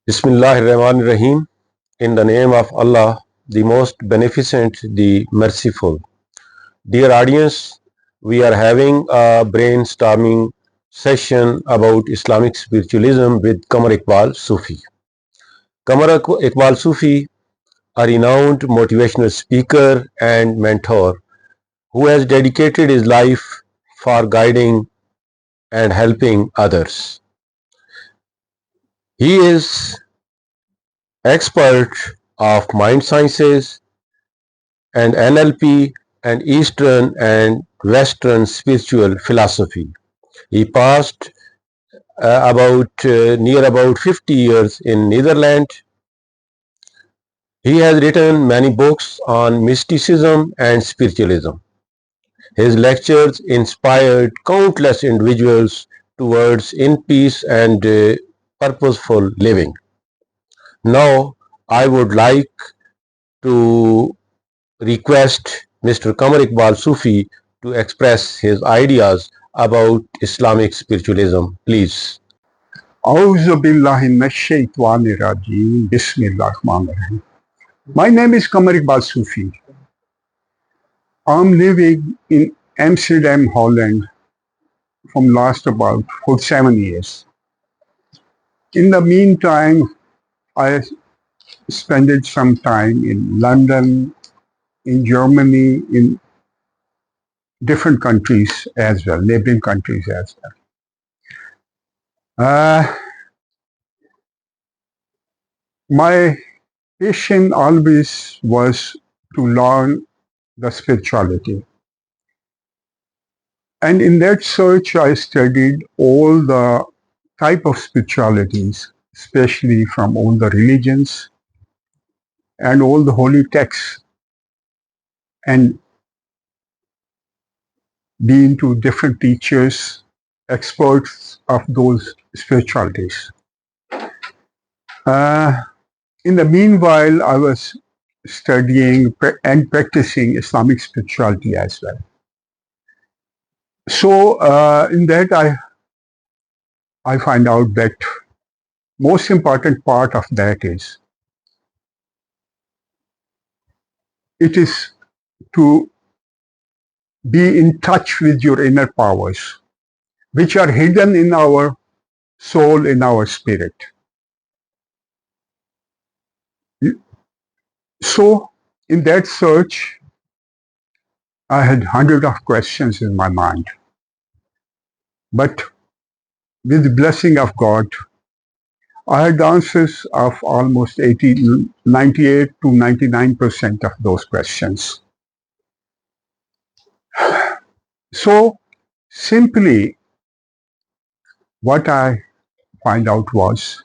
Bismillahirrahmanirrahim. In the name of Allah, the most beneficent, the merciful. Dear audience, we are having a brainstorming session about Islamic spiritualism with Qamar Iqbal Sufi. Qamar Iqbal Sufi, a renowned motivational speaker and mentor who has dedicated his life for guiding and helping others. He is expert of mind sciences and NLP and Eastern and Western spiritual philosophy. He passed near about 50 years in Netherlands. He has written many books on mysticism and spiritualism. His lectures inspired countless individuals towards in peace and purposeful living. Now, I would like to request Mr. Qamar Iqbal Sufi to express his ideas about Islamic spiritualism. Please. A'udhu billahi minash shaitanir rajeem. Bismillahirrahmanirrahim. My name is Qamar Iqbal Sufi. I'm living in Amsterdam, Holland from last about 7 years. In the meantime, I spent some time in London, in Germany, in different countries as well, neighboring countries as well. My passion always was to learn the spirituality. And in that search, I studied all the type of spiritualities, especially from all the religions and all the holy texts, and been to different teachers, experts of those spiritualities. In the meanwhile, I was studying and practicing Islamic spirituality as well. So in that I find out that most important part of that is it is to be in touch with your inner powers, which are hidden in our soul, in our spirit. So in that search, I had hundreds of questions in my mind. But with the blessing of God, I had answers of almost 98 to 99% of those questions. So simply what I find out was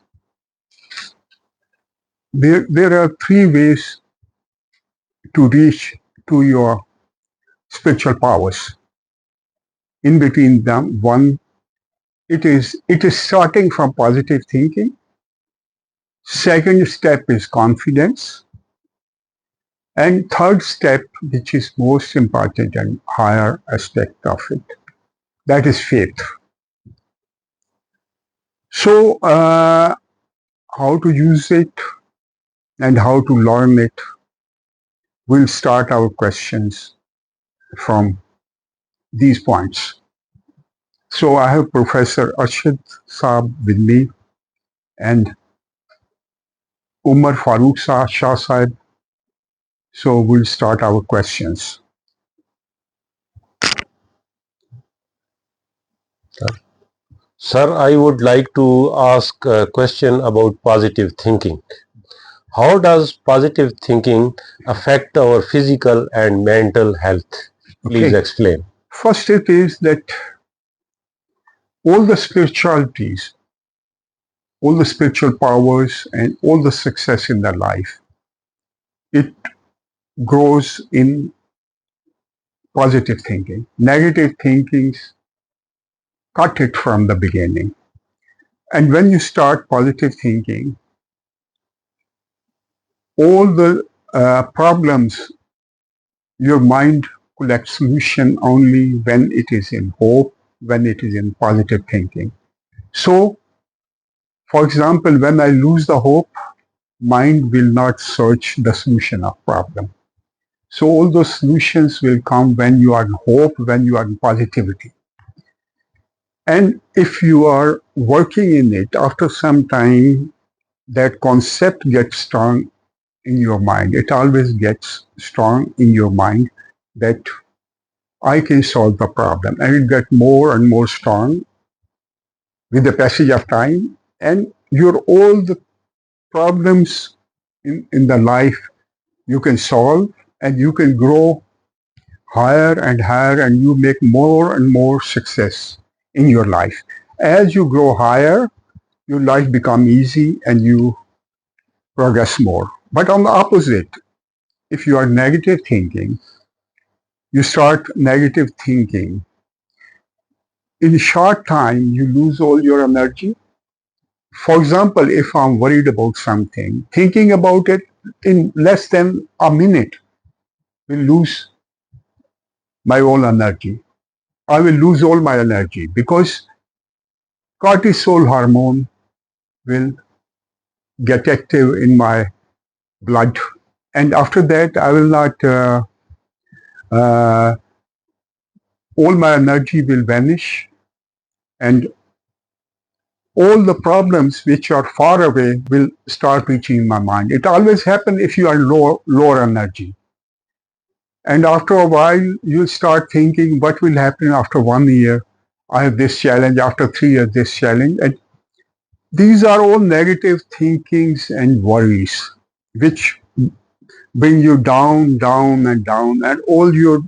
there are three ways to reach to your spiritual powers. In between them, one, it is starting from positive thinking. Second step is confidence. And third step, which is most important and higher aspect of it, that is faith. So how to use it and how to learn it, we'll start our questions from these points. So I have Professor Arshad Saab with me and Umar Farooq Shah Saab. So we'll start our questions. Sir, I would like to ask a question about positive thinking. How does positive thinking affect our physical and mental health? Please explain. First, it is that all the spiritualities, all the spiritual powers, and all the success in their life, it grows in positive thinking. Negative thinkings cut it from the beginning. And when you start positive thinking, all the problems, your mind collects solution only when it is in hope, when it is in positive thinking. So, For example, when I lose the hope, mind will not search the solution of problem. So all those solutions will come when you are in hope, when you are in positivity. And if you are working in it, after some time, that concept gets strong in your mind. It always gets strong in your mind that I can solve the problem. And it gets more and more strong with the passage of time. And your all the problems in the life you can solve, and you can grow higher and higher, and you make more and more success in your life. As you grow higher, your life become easy and you progress more. But on the opposite, if you are negative thinking, you start negative thinking. In a short time, you lose all your energy. For example, if I'm worried about something, thinking about it in less than a minute will lose my whole energy. I will lose all my energy because cortisol hormone will get active in my blood. And after that, I will not, uh, all my energy will vanish, and all the problems which are far away will start reaching my mind. It always happens if you are lower energy. And after a while, you start thinking, what will happen after 1 year? I have this challenge, after 3 years, this challenge. And these are all negative thinkings and worries, which bring you down, down, and down, and all your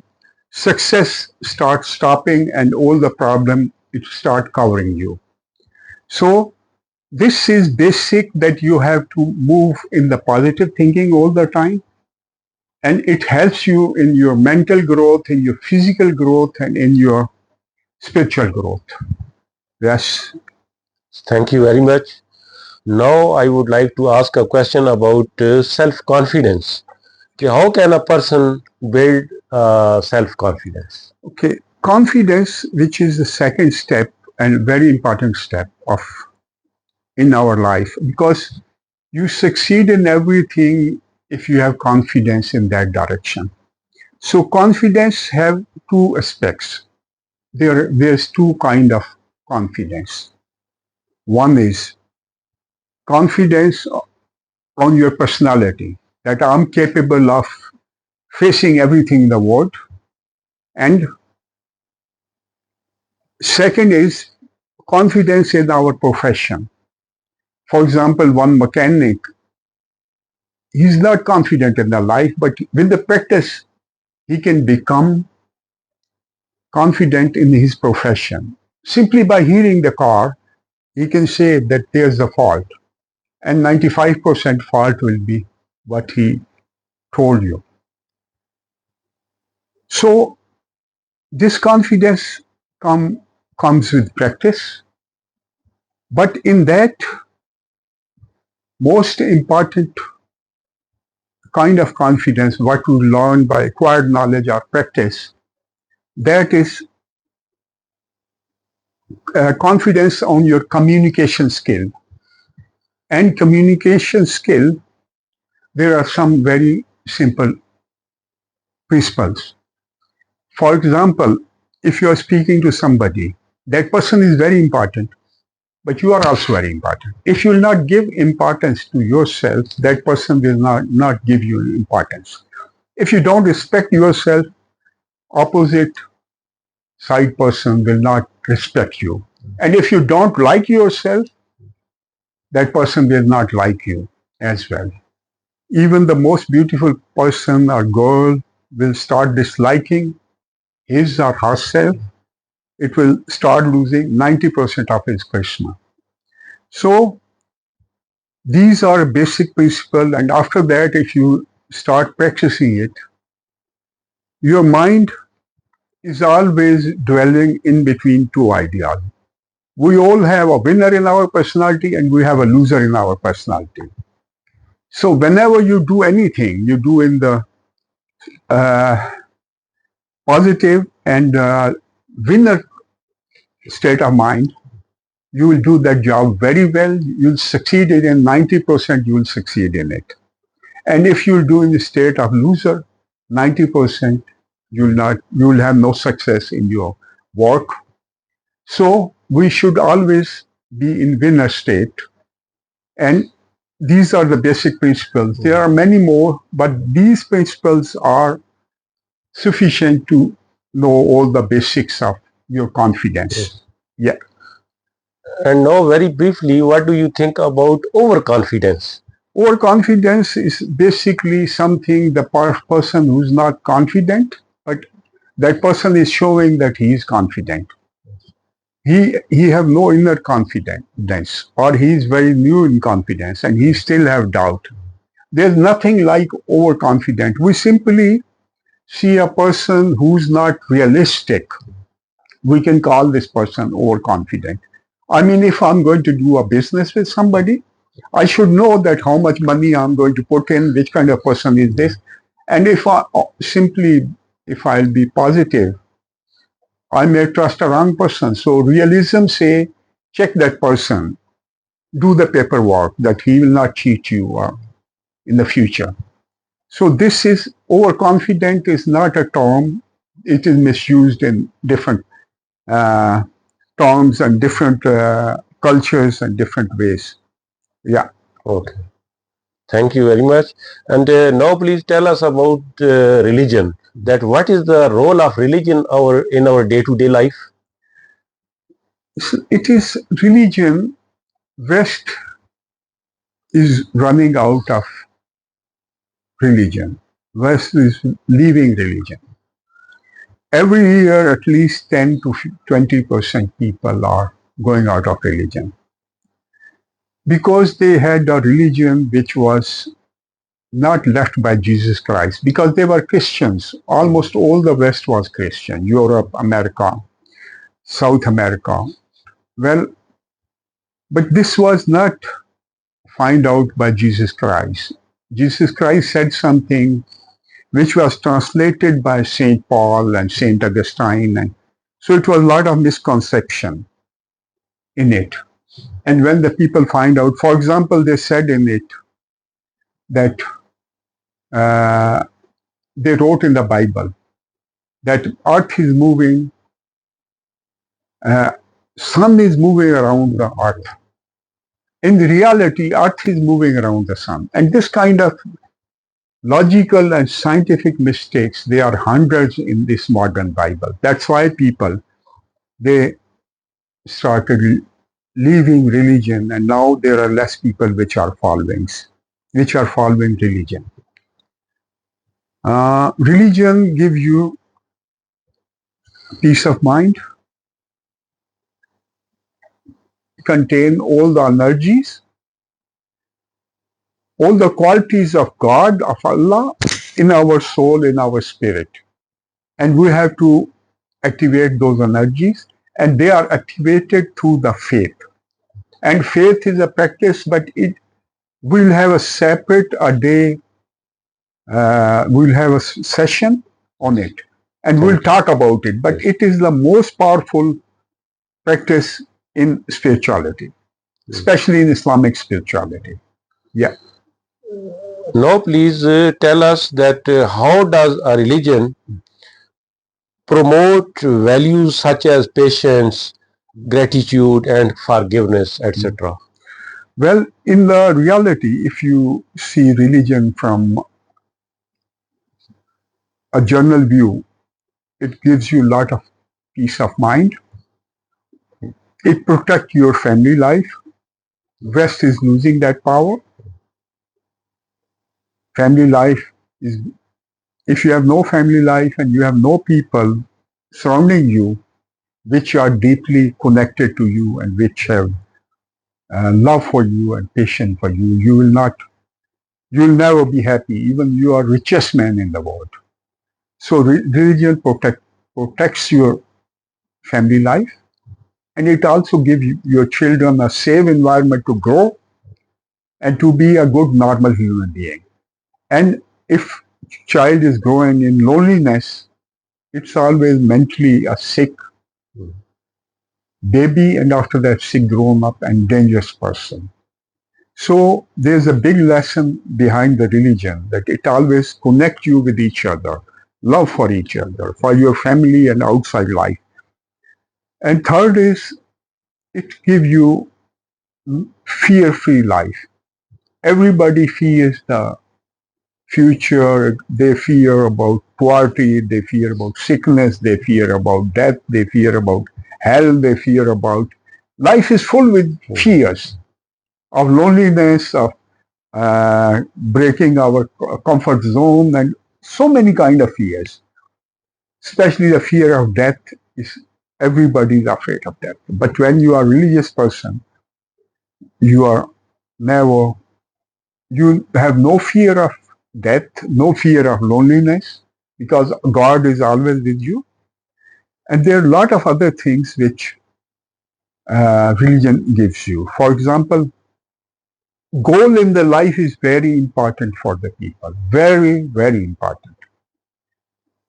success starts stopping, and all the problem it start covering you. So this is basic, that you have to move in the positive thinking all the time, and it helps you in your mental growth, in your physical growth, and in your spiritual growth. Yes. Thank you very much. Now I would like to ask a question about self-confidence. Okay, how can a person build self-confidence? Okay. Confidence, which is the second step and very important step of in our life, because you succeed in everything if you have confidence in that direction. So confidence have two aspects. There's two kind of confidence. One is confidence on your personality, that I'm capable of facing everything in the world. And second is confidence in our profession. For example, one mechanic, he's not confident in the life, but with the practice, he can become confident in his profession. Simply by hearing the car, he can say that there's a fault, and 95% fault will be what he told you. So this confidence comes with practice, but in that most important kind of confidence, what you learn by acquired knowledge or practice, that is confidence on your communication skill. And communication skill, there are some very simple principles. For example, if you are speaking to somebody, that person is very important, but you are also very important. If you will not give importance to yourself, that person will not give you importance. If you don't respect yourself, opposite side person will not respect you. And if you don't like yourself, that person will not like you as well. Even the most beautiful person or girl will start disliking his or herself. It will start losing 90% of its charisma. So these are basic principles, and after that, if you start practicing it, your mind is always dwelling in between two ideas. We all have a winner in our personality and we have a loser in our personality. So whenever you do anything, you do in the uh, positive and winner state of mind, you will do that job very well. You'll succeed in 90%, you will succeed in it. And if you'll do in the state of loser, 90% you will have no success in your work. So we should always be in winner state. And these are the basic principles. There are many more, but these principles are sufficient to know all the basics of your confidence. Yes. Yeah. And now, very briefly, what do you think about overconfidence? Overconfidence is basically something the person who's not confident, but that person is showing that he is confident. He have no inner confidence, or he is very new in confidence and he still have doubt. There's nothing like overconfident. We simply see a person who's not realistic. We can call this person overconfident. I mean, if I'm going to do a business with somebody, I should know that how much money I'm going to put in, which kind of person is this. And if I'll be positive, I may trust a wrong person. So realism say, check that person, do the paperwork that he will not cheat you in the future. So this is overconfident is not a term. It is misused in different terms and different cultures and different ways. Yeah. Okay. Thank you very much. And now please tell us about religion. That what is the role of religion in our day-to-day life? It is religion. West is running out of religion. West is leaving religion. Every year, at least 10 to 20% people are going out of religion because they had a religion which was not left by Jesus Christ, because they were Christians. Almost all the West was Christian, Europe, America, South America. Well, but this was not found out by Jesus Christ. Jesus Christ said something which was translated by St. Paul and St. Augustine. And so it was a lot of misconception in it. And when the people find out, for example, they said in it that they wrote in the Bible that earth is moving, sun is moving around the earth. In reality, earth is moving around the sun. And this kind of logical and scientific mistakes, they are hundreds in this modern Bible. That's why people, they started leaving religion, and now there are less people which are following religion. Religion gives you peace of mind, contain all the energies, all the qualities of God, of Allah, in our soul, in our spirit. And we have to activate those energies, and they are activated through the faith. And faith is a practice, but it will have a separate day. We'll have a session on it, and we'll talk about it. But it is the most powerful practice in spirituality, especially in Islamic spirituality. Yeah. Now please tell us that how does a religion promote values such as patience, gratitude and forgiveness, etc.? Well, in the reality, if you see religion from a general view, it gives you a lot of peace of mind. It protects your family life. West is losing that power. Family life is, if you have no family life and you have no people surrounding you which are deeply connected to you and which have love for you and patience for you, you'll never be happy, even you are richest man in the world. So religion protects your family life, and it also gives your children a safe environment to grow and to be a good normal human being. And if child is growing in loneliness, it's always mentally a sick baby, and after that sick grown up and dangerous person. So there's a big lesson behind the religion that it always connects you with each other, love for each other, for your family and outside life. And third is it gives you fear-free life. Everybody fears the future. They fear about poverty. They fear about sickness. They fear about death. They fear about hell. They fear about life is full with fears of loneliness, of breaking our comfort zone, and so many kind of fears. Especially the fear of death is everybody is afraid of death. But when you are a religious person, you are never you have no fear of death, no fear of loneliness, because God is always with you. And there are a lot of other things which religion gives you. For example, goal in the life is very important for the people, very, very important.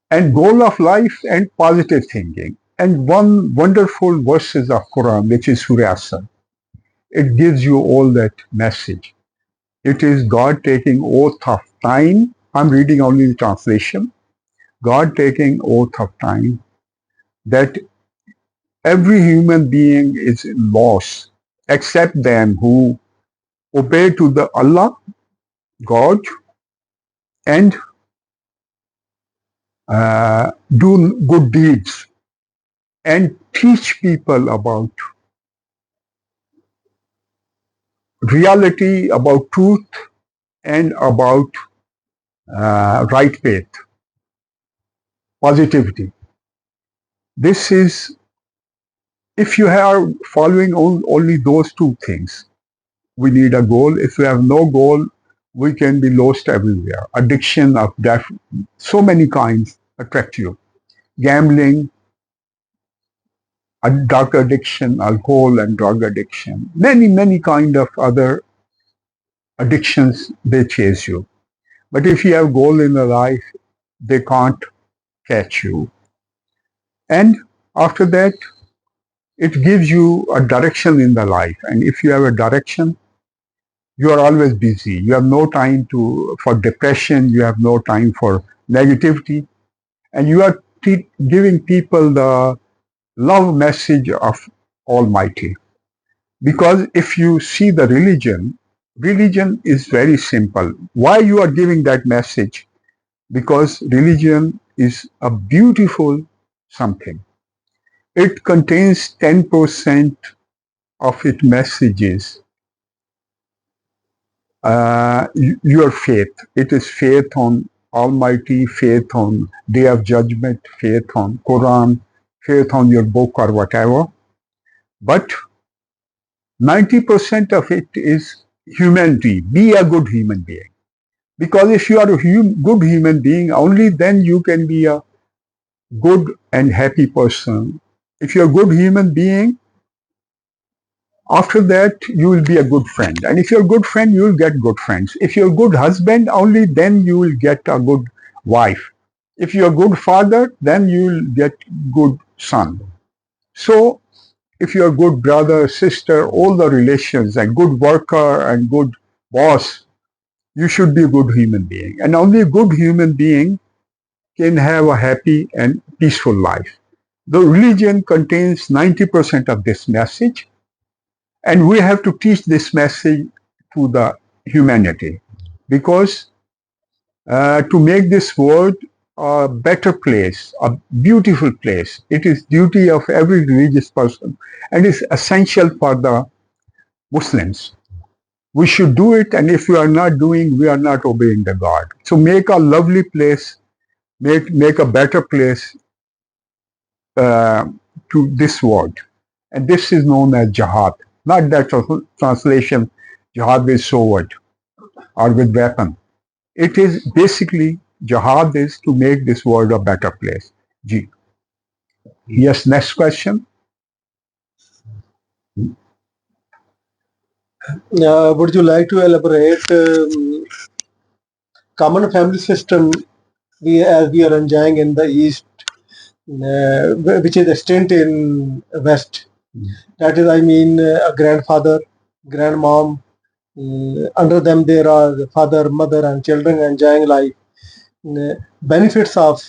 And goal of life and positive thinking. And one wonderful verses of Quran, which is Surah Asr, it gives you all that message. It is God taking oath of time. I'm reading only the translation. God taking oath of time that every human being is lost except them who obey to the Allah, God, and do good deeds and teach people about reality, about truth, and about right faith, positivity. This is, if you are following only those two things, we need a goal. If we have no goal, we can be lost everywhere. Addiction of death, so many kinds attract you. Gambling, a drug addiction, alcohol and drug addiction, many, many kind of other addictions, they chase you. But if you have goal in the life, they can't catch you. And after that, it gives you a direction in the life. And if you have a direction, you are always busy. You have no time for depression. You have no time for negativity. And you are giving people the love message of Almighty. Because if you see the religion is very simple. Why you are giving that message? Because religion is a beautiful something. It contains 10% of its messages. Your faith. It is faith on Almighty, faith on Day of Judgment, faith on Quran, faith on your book or whatever. But 90% of it is humanity. Be a good human being. Because if you are a good human being, only then you can be a good and happy person. If you're a good human being, after that you will be a good friend. And if you're a good friend, you will get good friends. If you're a good husband, only then you will get a good wife. If you're a good father, then you will get good son. So if you're a good brother, sister, all the relations, and good worker and good boss, you should be a good human being. And only a good human being can have a happy and peaceful life. The religion contains 90% of this message, and we have to teach this message to the humanity, because to make this world a better place, a beautiful place, it is duty of every religious person, and is essential for the Muslims. We should do it, and if we are not doing, we are not obeying the God. So make a lovely place, make a better place to this world. And this is known as jihad. Not that translation, jihad with sword or with weapon. It is basically, jihad is to make this world a better place. Ji. Yes, next question. Would you like to elaborate common family system as we are enjoying in the East, which is extinct in West? That is, I mean, a grandfather, grandmom. Under them, there are the father, mother, and children enjoying life. Benefits of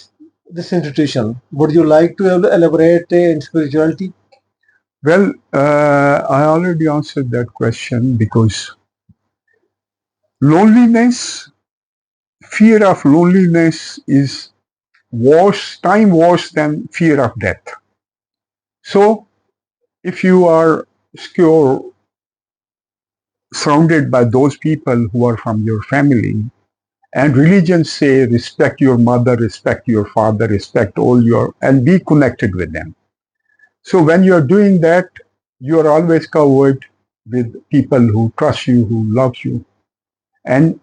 this institution. Would you like to elaborate in spirituality? Well, I already answered that question because loneliness, fear of loneliness is time worse than fear of death. So, if you are secure, surrounded by those people who are from your family, and religion say respect your mother, respect your father, respect all your, and be connected with them. So when you are doing that, you are always covered with people who trust you, who love you, and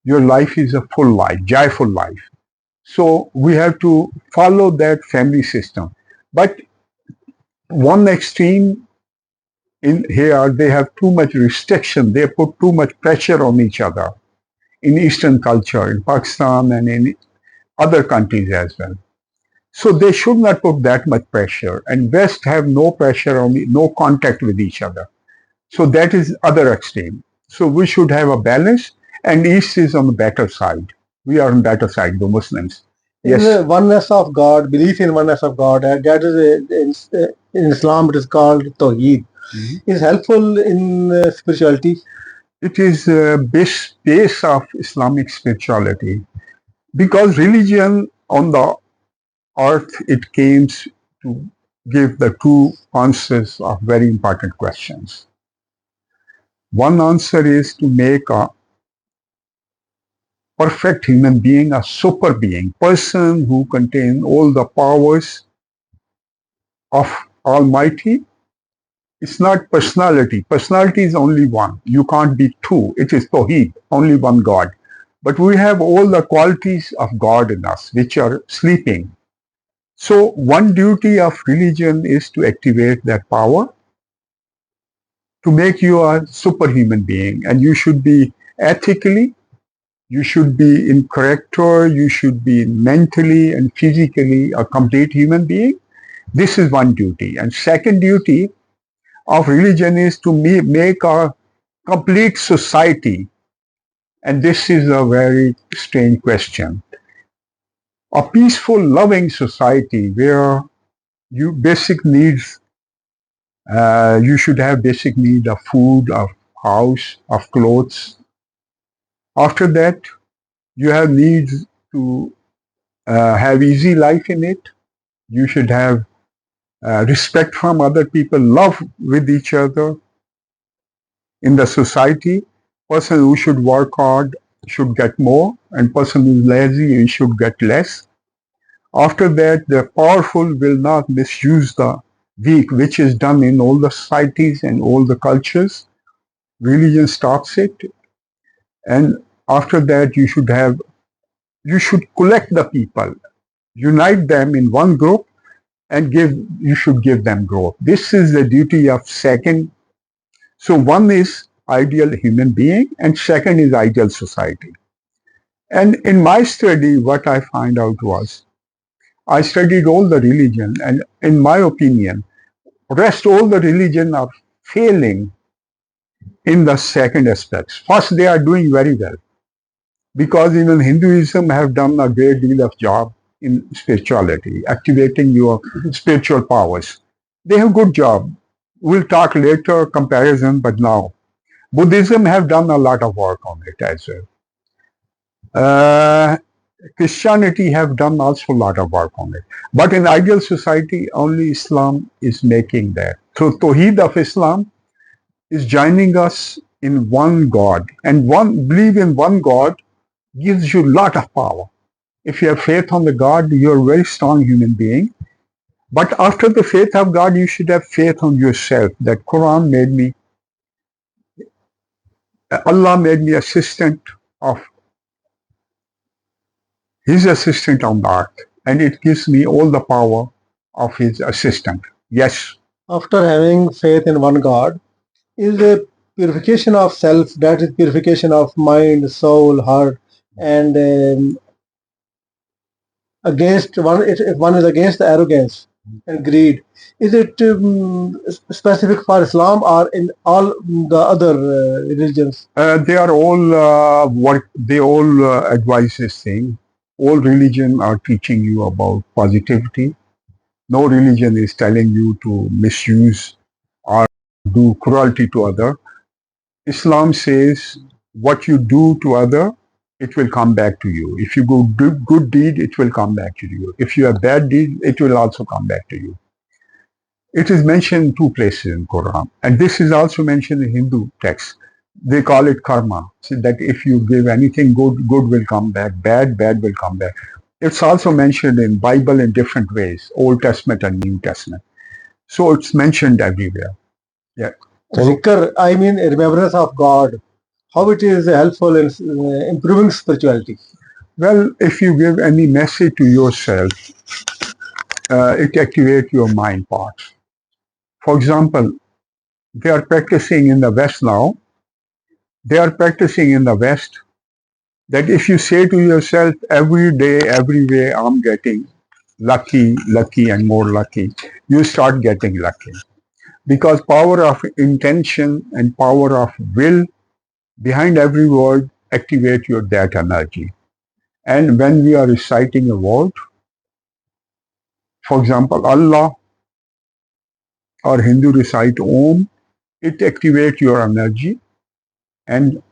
your life is a full life, joyful life. So we have to follow that family system. But one extreme in here, they have too much restriction. They put too much pressure on each other in Eastern culture, in Pakistan and in other countries as well. So they should not put that much pressure. And West have no pressure on, no contact with each other. So that is other extreme. So we should have a balance, and East is on the better side. We are on better side, the Muslims. In Yes. the oneness of God, belief in oneness of God, and that is in Islam it is called Tawheed. Is helpful in spirituality. It is base of Islamic spirituality because religion on the earth it came to give the two answers of very important questions. One answer is to make a perfect human being a super being, person who contains all the powers of Almighty. It's not personality. Personality is only one. You can't be two. It is Tawheed, only one God. But we have all the qualities of God in us, which are sleeping. So one duty of religion is to activate that power to make you a superhuman being. And you should be ethically, you should be in character, you should be mentally and physically a complete human being. This is one duty. And second duty of religion is to make a complete society. And this is a very strange question. A peaceful, loving society where you basic needs, you should have basic need of food, of house, of clothes. After that, you have needs to have easy life in it. You should have respect from other people, love with each other in the society. Person who should work hard should get more, and person who is lazy he should get less. After that, the powerful will not misuse the weak, which is done in all the societies and all the cultures. Religion stops it, and after that, you should collect the people, unite them in one group, and you should give them growth. This is the duty of second. So one is ideal human being, and second is ideal society. And in my study, what I find out was I studied all the religion, and in my opinion, rest all the religion are failing in the second aspects. First, they are doing very well because even Hinduism have done a great deal of job in spirituality, activating your spiritual powers. They have good job. We'll talk later comparison, but now Buddhism have done a lot of work on it as well. Christianity have done also a lot of work on it. But in ideal society, only Islam is making that. So Tawheed of Islam is joining us in one God. And one believe in one God gives you a lot of power. If you have faith on the God, you're a very strong human being. But after the faith of God, you should have faith on yourself. That Quran made me, Allah made me assistant of His assistant on the earth. And it gives me all the power of His assistant. Yes. After having faith in one God, is a purification of self, that is purification of mind, soul, heart, and against one, if one is against the arrogance, and greed. Is it specific for Islam or in all the other religions? They are all what they all advise this thing. All religion are teaching you about positivity. No religion is telling you to misuse or do cruelty to other. Islam says what you do to other, it will come back to you. If you go do good deed, it will come back to you. If you have bad deed, it will also come back to you. It is mentioned in two places in Quran, and this is also mentioned in Hindu texts. They call it karma. So that if you give anything good, good will come back. Bad, bad will come back. It's also mentioned in Bible in different ways, Old Testament and New Testament. So it's mentioned everywhere. Yeah. Zikr, I mean remembrance of God. How it is helpful in improving spirituality? Well, if you give any message to yourself, it activates your mind parts. For example, they are practicing in the West now. They are practicing in the West that if you say to yourself every day, every way, I'm getting lucky, lucky, and more lucky, you start getting lucky. Because power of intention and power of will behind every word activate your that energy. And when we are reciting a word, for example, Allah or Hindu recite Om, it activates your energy and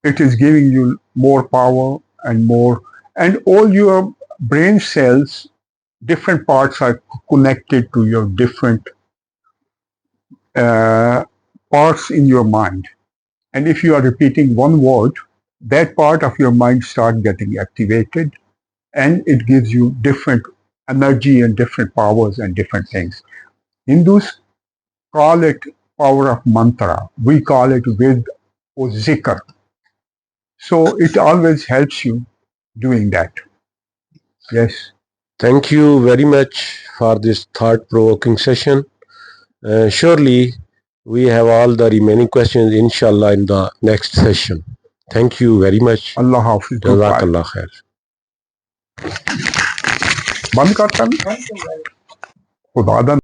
it is giving you more power and more, and all your brain cells, different parts are connected to your different uh, parts in your mind. And if you are repeating one word, that part of your mind starts getting activated and it gives you different energy and different powers and different things. Hindus call it power of mantra. We call it ved or zikr. So it always helps you doing that. Yes. Thank you very much for this thought-provoking session. Surely we have all the remaining questions, inshallah, in the next session. Thank you very much. Allah Hafiz. Goodbye. Jazakallah khair. बंद करता ना खुदा